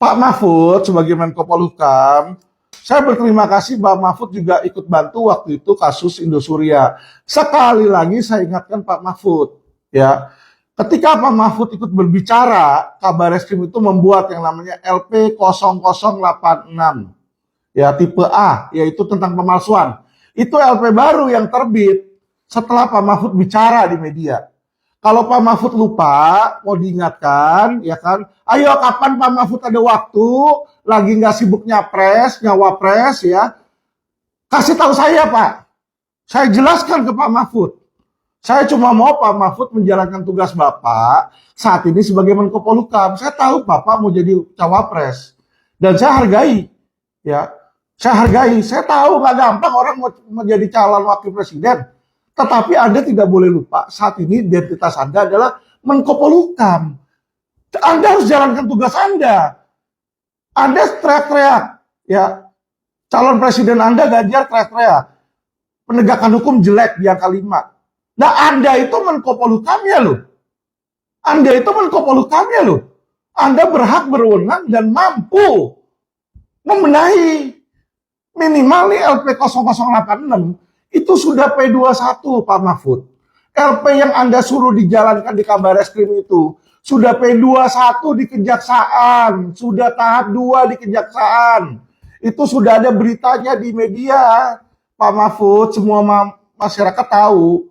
Pak Mahfud sebagai Menko Polhukam, saya berterima kasih Pak Mahfud juga ikut bantu waktu itu kasus Indosuria. Sekali lagi saya ingatkan Pak Mahfud, ya, ketika Pak Mahfud ikut berbicara, Kabareskrim itu membuat yang namanya LP 0086, ya tipe A, yaitu tentang pemalsuan. Itu LP baru yang terbit setelah Pak Mahfud bicara di media. Kalau Pak Mahfud lupa, mau diingatkan, ya kan? Ayo kapan Pak Mahfud ada waktu, lagi nggak sibuk nyapres, nyawapres, ya. Kasih tahu saya Pak. Saya jelaskan ke Pak Mahfud. Saya cuma mau Pak Mahfud menjalankan tugas Bapak saat ini sebagai Menko Polhukam. Saya tahu Bapak mau jadi cawapres. Dan saya hargai, ya. Saya hargai, saya tahu nggak gampang orang mau jadi calon wakil presiden. Tetapi Anda tidak boleh lupa, saat ini identitas Anda adalah Menko Polhukam. Anda harus jalankan tugas Anda. Anda teriak-teriak, ya. Calon presiden Anda Ganjar teriak-teriak. Penegakan hukum jelek di angka 5. Nah, Anda itu Menko Polhukamnya loh. Anda itu Menko Polhukamnya loh. Anda berhak berwenang dan mampu membenahi. Minimal nih LP 0086 itu sudah P21 Pak Mahfud. LP yang Anda suruh dijalankan di Kabareskrim itu sudah P21 di Kejaksaan, sudah tahap 2 di Kejaksaan. Itu sudah ada beritanya di media, Pak Mahfud, semua masyarakat tahu.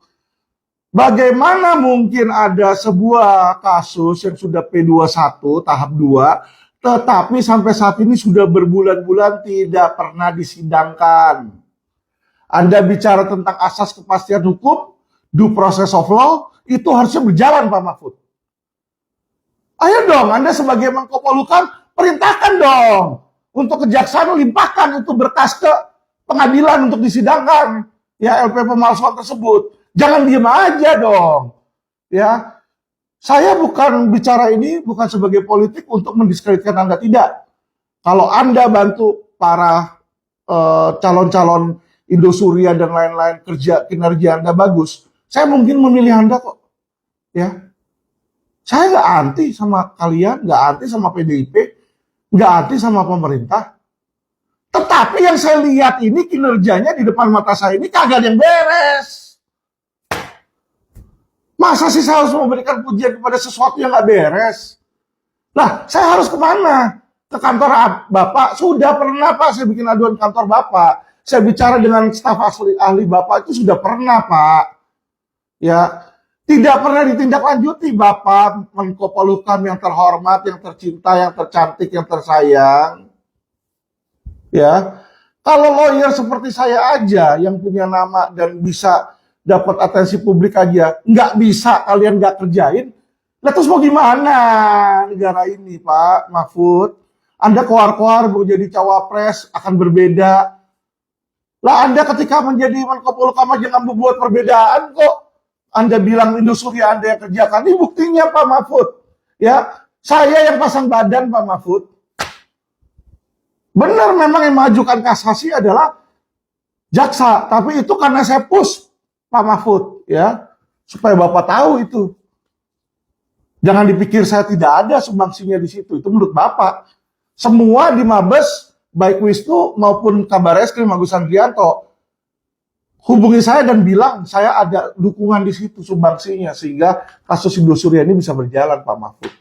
Bagaimana mungkin ada sebuah kasus yang sudah P21 tahap 2 tetapi sampai saat ini sudah berbulan-bulan tidak pernah disidangkan. Anda bicara tentang asas kepastian hukum, due process of law, itu harusnya berjalan Pak Mahfud. Ayo dong, Anda sebagai Menko Polhukam, perintahkan dong. Untuk kejaksaan, limpahkan itu berkas ke pengadilan untuk disidangkan. Ya, LP pemalsuan tersebut. Jangan diam aja dong. Ya, saya bukan bicara ini bukan sebagai politik untuk mendiskreditkan Anda, tidak. Kalau Anda bantu para calon-calon Indosuria dan lain-lain kinerja Anda bagus, saya mungkin memilih Anda kok. Ya, saya nggak anti sama kalian, nggak anti sama PDIP, nggak anti sama pemerintah. Tetapi yang saya lihat ini kinerjanya di depan mata saya ini kagak ada yang beres. Masa sih saya harus memberikan pujian kepada sesuatu yang nggak beres? Nah, saya harus kemana? Ke kantor Bapak? Sudah pernah Pak, saya bikin aduan kantor Bapak. Saya bicara dengan staf ahli Bapak itu sudah pernah Pak. Ya, tidak pernah ditindaklanjuti Bapak Menko Polhukam yang terhormat, yang tercinta, yang tercantik, yang tersayang. Ya, kalau lawyer seperti saya aja yang punya nama dan bisa dapat atensi publik aja, nggak bisa kalian nggak kerjain, lah terus mau gimana negara ini Pak Mahfud? Anda keluar-keluar mau jadi cawapres akan berbeda. Lah Anda ketika menjadi Menko Polhukam aja nggak membuat perbedaan kok. Anda bilang Indosuria Anda yang kerjakan, ini buktinya Pak Mahfud. Ya, saya yang pasang badan Pak Mahfud. Benar memang yang mengajukan kasasi adalah jaksa, tapi itu karena saya push Pak Mahfud, ya, supaya Bapak tahu itu. Jangan dipikir saya tidak ada sumbangsinya di situ. Itu menurut Bapak. Semua di Mabes, baik Wisnu maupun Kabareskrim Agus Andrianto, hubungi saya dan bilang saya ada dukungan di situ sumbangsinya sehingga kasus Indosuria ini bisa berjalan Pak Mahfud.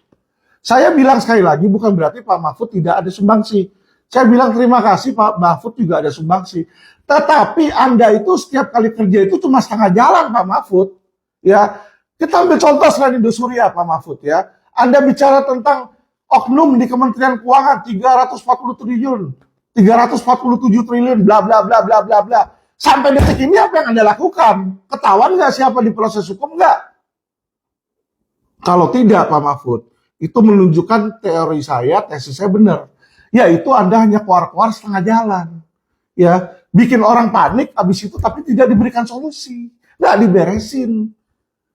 Saya bilang sekali lagi bukan berarti Pak Mahfud tidak ada sumbangsi. Saya bilang terima kasih Pak Mahfud juga ada sumbangsi. Tetapi Anda itu setiap kali kerja itu cuma setengah jalan Pak Mahfud. Ya, kita ambil contoh selain Indosuria Pak Mahfud ya. Anda bicara tentang oknum di Kementerian Keuangan 340 triliun, 347 triliun, bla bla bla bla bla bla. Sampai detik ini apa yang Anda lakukan? Ketahuan nggak siapa di proses hukum nggak? Kalau tidak Pak Mahfud, itu menunjukkan teori saya, tesis saya benar. Yaitu Anda hanya keluar-keluar setengah jalan. Ya, bikin orang panik habis itu tapi tidak diberikan solusi. Nggak diberesin.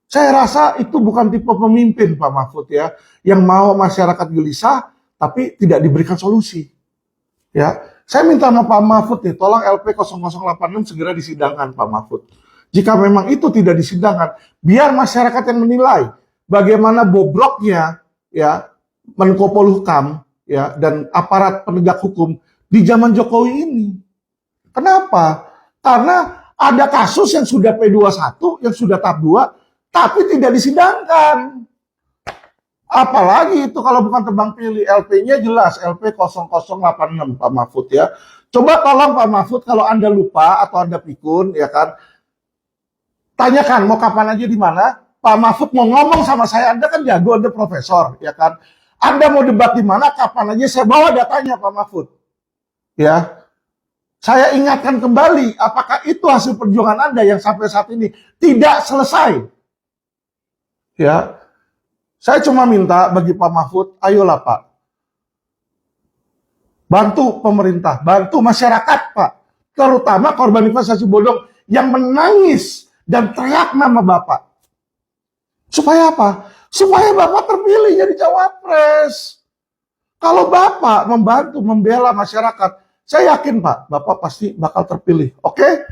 Saya rasa itu bukan tipe pemimpin Pak Mahfud ya, yang mau masyarakat gelisah tapi tidak diberikan solusi. Ya, saya minta sama Pak Mahfud nih, tolong LP 0086 segera disidangkan Pak Mahfud. Jika memang itu tidak disidangkan, biar masyarakat yang menilai bagaimana bobroknya ya Menko Polhukam ya dan aparat penegak hukum di zaman Jokowi ini. Kenapa? Karena ada kasus yang sudah P21, yang sudah tahap 2, tapi tidak disidangkan. Apalagi itu kalau bukan tebang pilih, LP-nya jelas, LP 0086 Pak Mahfud ya. Coba tolong Pak Mahfud kalau Anda lupa atau Anda pikun ya kan, tanyakan mau kapan aja di mana, Pak Mahfud mau ngomong sama saya, Anda kan jago, Anda profesor ya kan. Anda mau debat di mana, kapan aja saya bawa datanya Pak Mahfud. Ya. Saya ingatkan kembali, apakah itu hasil perjuangan Anda yang sampai saat ini tidak selesai? Ya. Saya cuma minta bagi Pak Mahfud, ayolah Pak. Bantu pemerintah, bantu masyarakat Pak. Terutama korban investasi bodong yang menangis dan teriak nama Bapak. Supaya apa? Supaya Bapak terpilih jadi cawapres. Kalau Bapak membantu membela masyarakat, saya yakin Pak, Bapak pasti bakal terpilih. Oke?